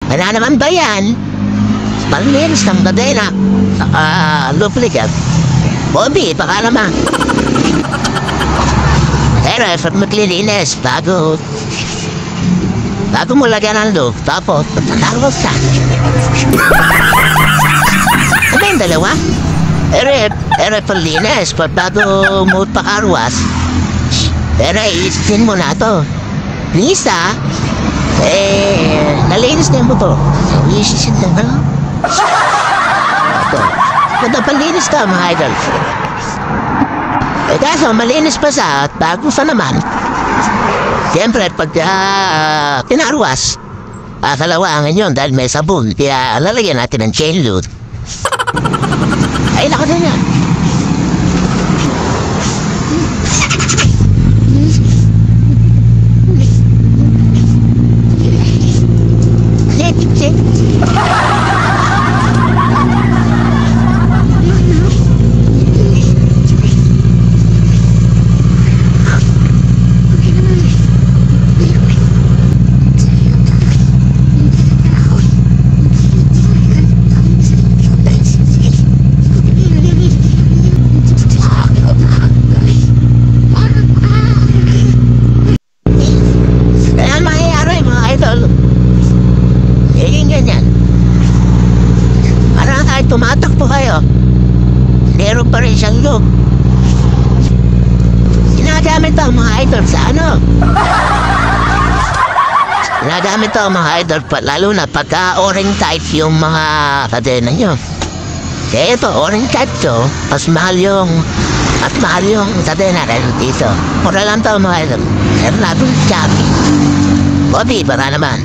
Wala naman ba yan? Panlinis ng kadena. Luplikat. Bobby, baka naman. Pero effort maglilinis bago mo lagyan ng loob, tapos tatangos ka. Ano yung dalawa? Ere panlinis, bago mo pakarwas. Pero iisin mo na to. Please nalinis na mo to. Iisisin na ba? Ito. Nagpalinis ka mga idol. Kaso malinis pa sa at bago sa naman. Siyempre pag pinarwas, kalawangan yun dahil may sabon. Kaya lalagyan natin ng chain load. Ay, nako na yan. Tumatakbo kayo. Meron pa rin siyang loop. Ginagamit to mga idol sa ano? Ginagamit to mga idol lalo na pagka orange type yung mga kadena nyo. Kaya ito, orange type to, mas mahal yung kadena rin dito. Mura lang to mga idol. Meron natin Shopee. Bobby, para naman.